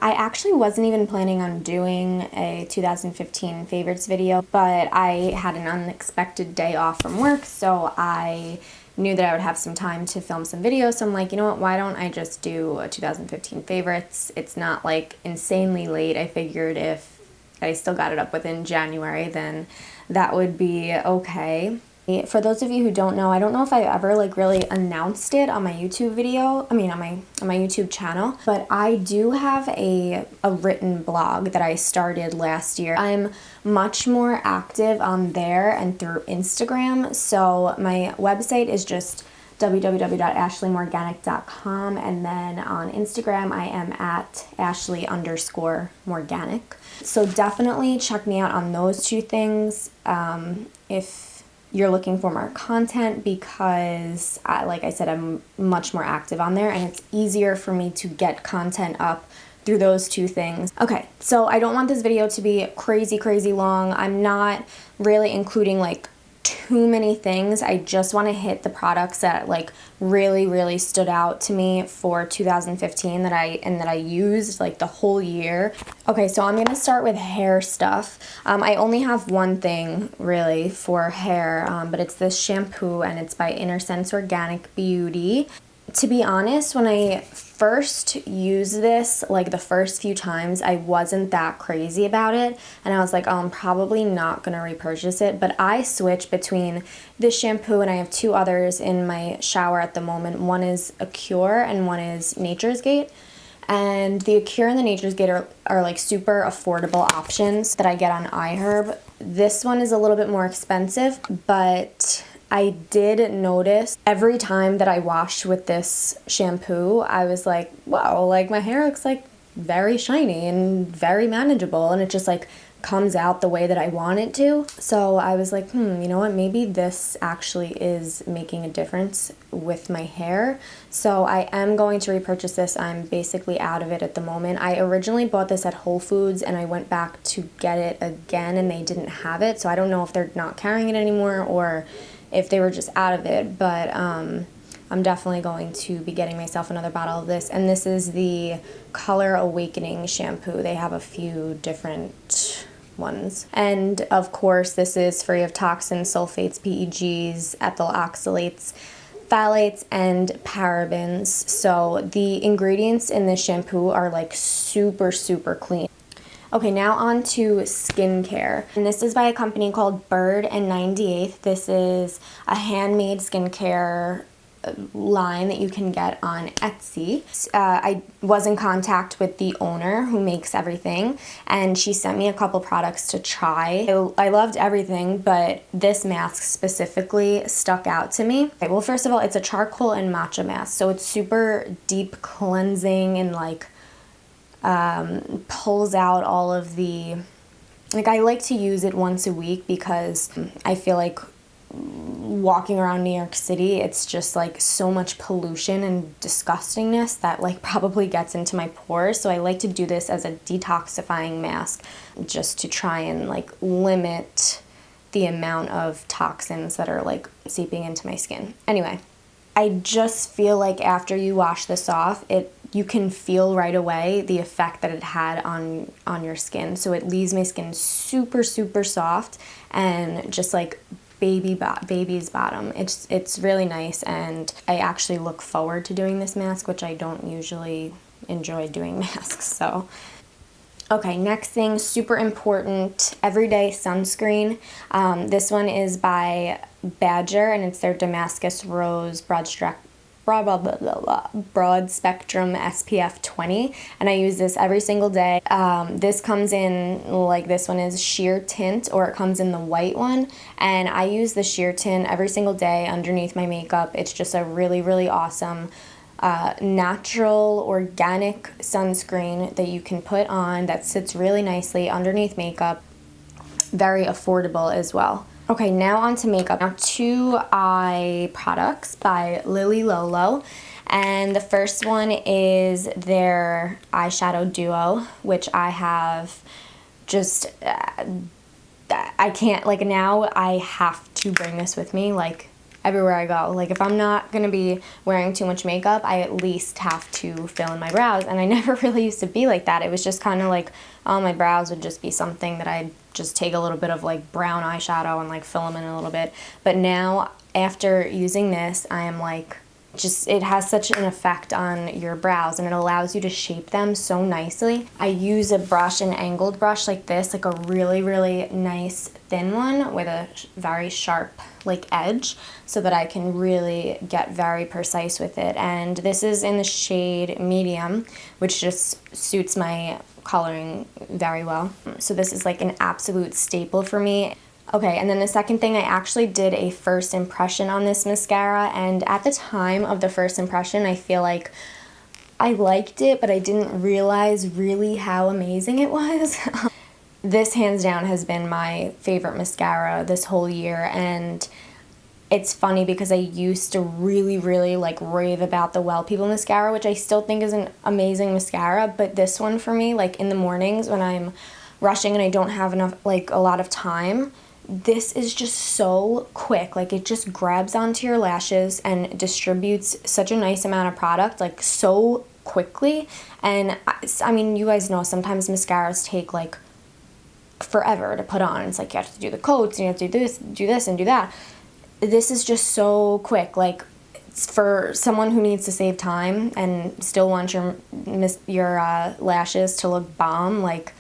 I actually wasn't even planning on doing a 2015 favorites video, but I had an unexpected day off from work, so I knew that I would have some time to film some videos, so I'm like, you know what, why don't I just do a 2015 favorites? It's not like insanely late. I figured if I still got it up within January, then that would be okay. For those of you who don't know, I don't know if I ever like really announced it on my YouTube video, on my YouTube channel, but I do have a written blog that I started last year. I'm much more active on there and through Instagram, so my website is just www.ashleymorganic.com, and then on Instagram I am at Ashley_Morganic. So definitely check me out on those two things if you're looking for more content, because like I said, I'm much more active on there and it's easier for me to get content up through those two things. Okay, so I don't want this video to be crazy long. I'm not really including like too many things. I just want to hit the products that like really stood out to me for 2015 that I used like the whole year. Okay, so I'm gonna start with hair stuff. I only have one thing really for hair, but it's this shampoo and it's by Innersense Organic Beauty. To be honest, when I first used this, like the first few times, I wasn't that crazy about it, and I was like, oh, I'm probably not gonna repurchase it, but I switch between this shampoo and I have two others in my shower at the moment. One is Acure and one is Nature's Gate, and the Acure and the Nature's Gate are like super affordable options that I get on iHerb. This one is a little bit more expensive, but I did notice every time that I washed with this shampoo, I was like, wow, like my hair looks like very shiny and very manageable, and it just like comes out the way that I want it to. So I was like, you know what, maybe this actually is making a difference with my hair. So I am going to repurchase this. I'm basically out of it at the moment. I originally bought this at Whole Foods and I went back to get it again and they didn't have it. So I don't know if they're not carrying it anymore or if they were just out of it, but I'm definitely going to be getting myself another bottle of this. And this is the Color Awakening shampoo. They have a few different ones. And of course, this is free of toxins, sulfates, PEGs, ethyl oxalates, phthalates, and parabens. So the ingredients in this shampoo are like super clean. Okay, now on to skincare. And this is by a company called Bird and 98th. This is a handmade skincare line that you can get on Etsy. I was in contact with the owner who makes everything, and she sent me a couple products to try. I loved everything, but this mask specifically stuck out to me. Okay, well, first of all, it's a charcoal and matcha mask, so it's super deep cleansing and like pulls out all of the, like, I like to use it once a week because I feel like walking around New York City, it's just like so much pollution and disgustingness that like probably gets into my pores. So I like to do this as a detoxifying mask just to try and like limit the amount of toxins that are like seeping into my skin. Anyway, I just feel like after you wash this off, you can feel right away the effect that it had on your skin. So it leaves my skin super soft and just like baby's bottom. It's really nice, and I actually look forward to doing this mask, which I don't usually enjoy doing masks. So okay, next thing, super important, everyday sunscreen. This one is by Badger, and it's their Damascus Rose Broad Spectrum SPF 20, and I use this every single day. This comes in, like this one is sheer tint, or it comes in the white one, and I use the sheer tint every single day underneath my makeup. It's just a really awesome natural organic sunscreen that you can put on that sits really nicely underneath makeup. Very affordable as well. Okay, now on to makeup. Now, two eye products by Lolo, and the first one is their eyeshadow duo, which I have just, I can't, like now I have to bring this with me, like everywhere I go. Like if I'm not gonna be wearing too much makeup, I at least have to fill in my brows. And I never really used to be like that. It was just kind of like, oh, my brows would just be something that I'd just take a little bit of like brown eyeshadow and like fill them in a little bit. But now after using this, I am like, just, it has such an effect on your brows and it allows you to shape them so nicely. I use a brush, an angled brush like this, like a really, really nice thin one with a very sharp like edge, so that I can really get very precise with it. And this is in the shade medium, which just suits my coloring very well. So this is like an absolute staple for me. Okay, and then the second thing, I actually did a first impression on this mascara, and at the time of the first impression, I feel like I liked it, but I didn't realize really how amazing it was. This hands down has been my favorite mascara this whole year, and it's funny because I used to really, really like rave about the Well People mascara, which I still think is an amazing mascara, but this one for me, like in the mornings when I'm rushing and I don't have enough, like a lot of time, this is just so quick. Like it just grabs onto your lashes and distributes such a nice amount of product like so quickly. And I mean, you guys know sometimes mascaras take like forever to put on. It's like you have to do the coats and you have to do this and do that. This is just so quick. Like it's for someone who needs to save time and still wants your lashes to look bomb, like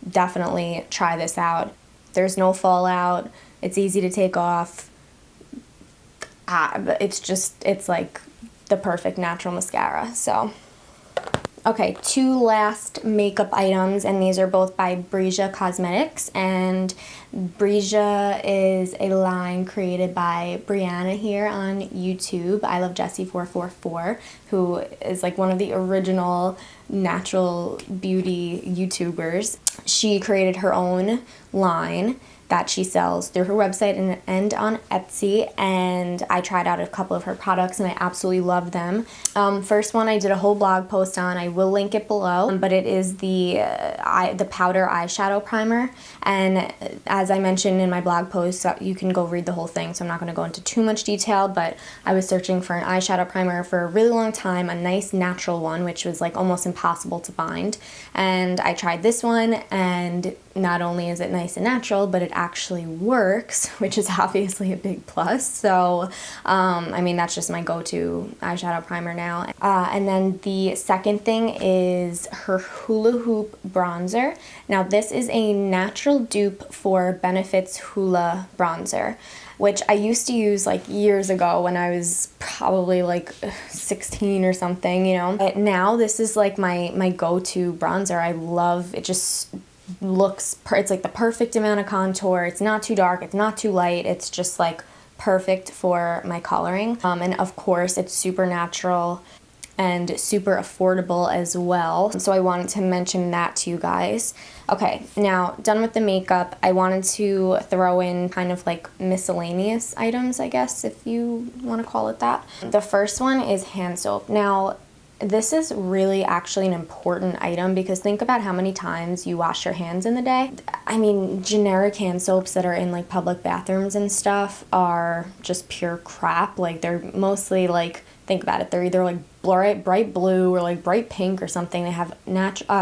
definitely try this out. There's no fallout. It's easy to take off. It's like the perfect natural mascara. So, okay, two last makeup items, and these are both by Brija Cosmetics. And Brija is a line created by Brianna here on YouTube. I Love Jessie 444, who is like one of the original natural beauty YouTubers. She created her own line that she sells through her website and on Etsy, and I tried out a couple of her products and I absolutely love them. First one I did a whole blog post on. I will link it below, but it is the powder eyeshadow primer, and as I mentioned in my blog post, you can go read the whole thing, so I'm not going to go into too much detail, but I was searching for an eyeshadow primer for a really long time, a nice natural one, which was like almost impossible to find, and I tried this one, and not only is it nice and natural, but it actually works, which is obviously a big plus. So, I mean, that's just my go-to eyeshadow primer now. And then the second thing is her Hula Hoop bronzer. Now, this is a natural dupe for Benefit's Hoola bronzer, which I used to use like years ago when I was probably like 16 or something, you know. But now this is like my go-to bronzer. I love it. Just looks, it's like the perfect amount of contour. It's not too dark, it's not too light, it's just like perfect for my coloring. And of course it's super natural and super affordable as well, so I wanted to mention that to you guys. Okay, now done with the makeup, I wanted to throw in kind of like miscellaneous items, I guess, if you want to call it that. The first one is hand soap. Now this is really actually an important item because think about how many times you wash your hands in the day. I mean, generic hand soaps that are in like public bathrooms and stuff are just pure crap. Like they're mostly like, think about it, they're either like bright blue or like bright pink or something. They have anything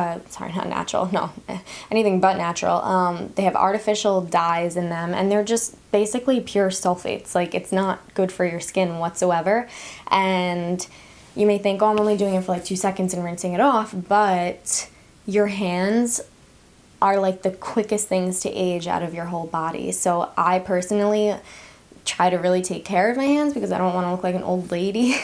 but natural. They have artificial dyes in them, and they're just basically pure sulfates. Like it's not good for your skin whatsoever. And you may think, oh, I'm only doing it for like 2 seconds and rinsing it off, but your hands are like the quickest things to age out of your whole body. So I personally try to really take care of my hands because I don't want to look like an old lady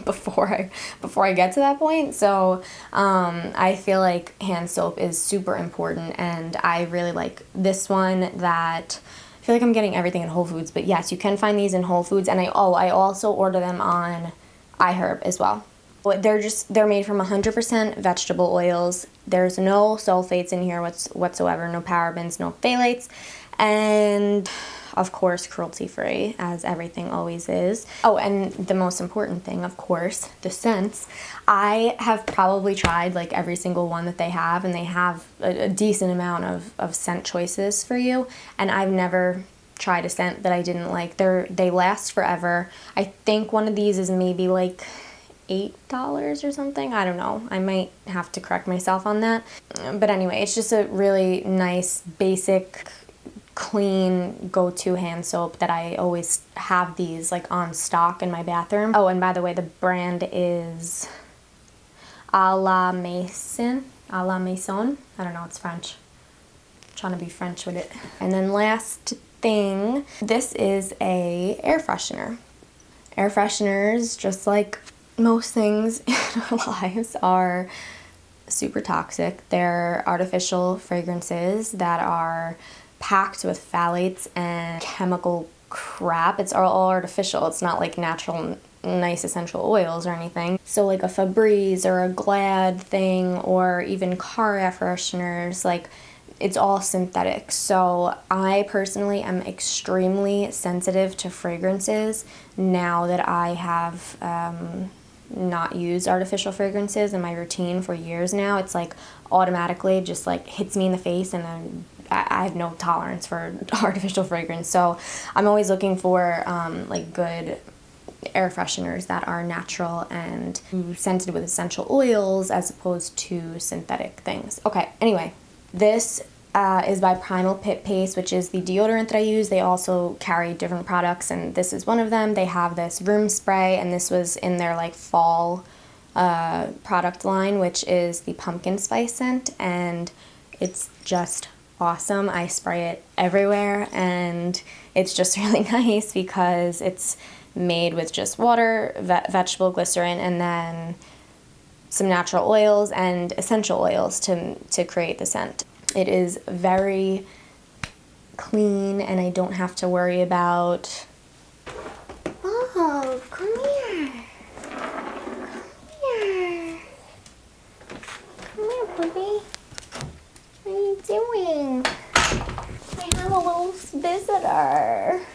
before I get to that point. So I feel like hand soap is super important, and I really like this one that I feel like I'm getting everything in Whole Foods, but yes, you can find these in Whole Foods, and I also order them on iHerb as well. They're made from 100% vegetable oils. There's no sulfates in here whatsoever, no parabens, no phthalates, and of course cruelty-free, as everything always is. Oh, and the most important thing, of course, the scents. I have probably tried like every single one that they have, and they have a decent amount of scent choices for you, and I've never tried a scent that I didn't like. They last forever. I think one of these is maybe like $8 or something. I don't know. I might have to correct myself on that. But anyway, it's just a really nice, basic, clean go-to hand soap that I always have these like on stock in my bathroom. Oh, and by the way, the brand is A la Maison. A la Maison. I don't know, it's French. I'm trying to be French with it. And then last thing, this is a air freshener. Air fresheners, just like most things in our lives, are super toxic. They're artificial fragrances that are packed with phthalates and chemical crap. It's all artificial. It's not like natural, nice essential oils or anything. So like a Febreze or a Glad thing, or even car air fresheners, like it's all synthetic. So I personally am extremely sensitive to fragrances now that I have not used artificial fragrances in my routine for years now. It's like automatically just like hits me in the face, and then I have no tolerance for artificial fragrance. So I'm always looking for like good air fresheners that are natural and scented with essential oils as opposed to synthetic things. Okay, anyway, this is by Primal Pit Paste, which is the deodorant that I use. They also carry different products, and this is one of them. They have this room spray, and this was in their like fall product line, which is the pumpkin spice scent, and it's just awesome. I spray it everywhere, and it's just really nice because it's made with just water, vegetable glycerin, and then some natural oils and essential oils to create the scent. It is very clean, and I don't have to worry about... Oh, come here. Come here. Come here, puppy. What are you doing? I have a little visitor.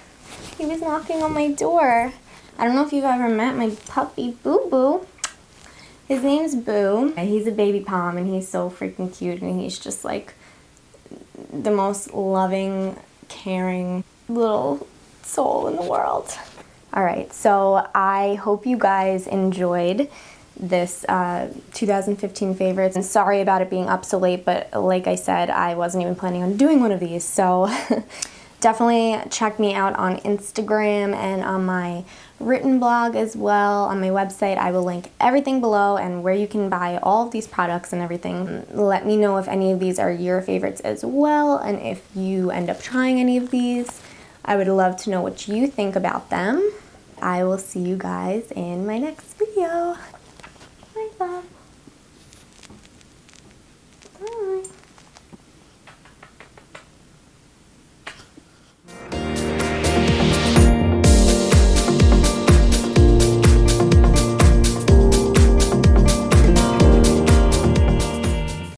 He was knocking on my door. I don't know if you've ever met my puppy, Boo Boo. His name's Boo. He's a baby pom, and he's so freaking cute, and he's just like the most loving, caring little soul in the world. Alright, so I hope you guys enjoyed this 2015 favorites. And sorry about it being up so late, but like I said, I wasn't even planning on doing one of these. So definitely check me out on Instagram and on my written blog as well. On my website, I will link everything below and where you can buy all of these products and everything. Let me know if any of these are your favorites as well, and if you end up trying any of these. I would love to know what you think about them. I will see you guys in my next video.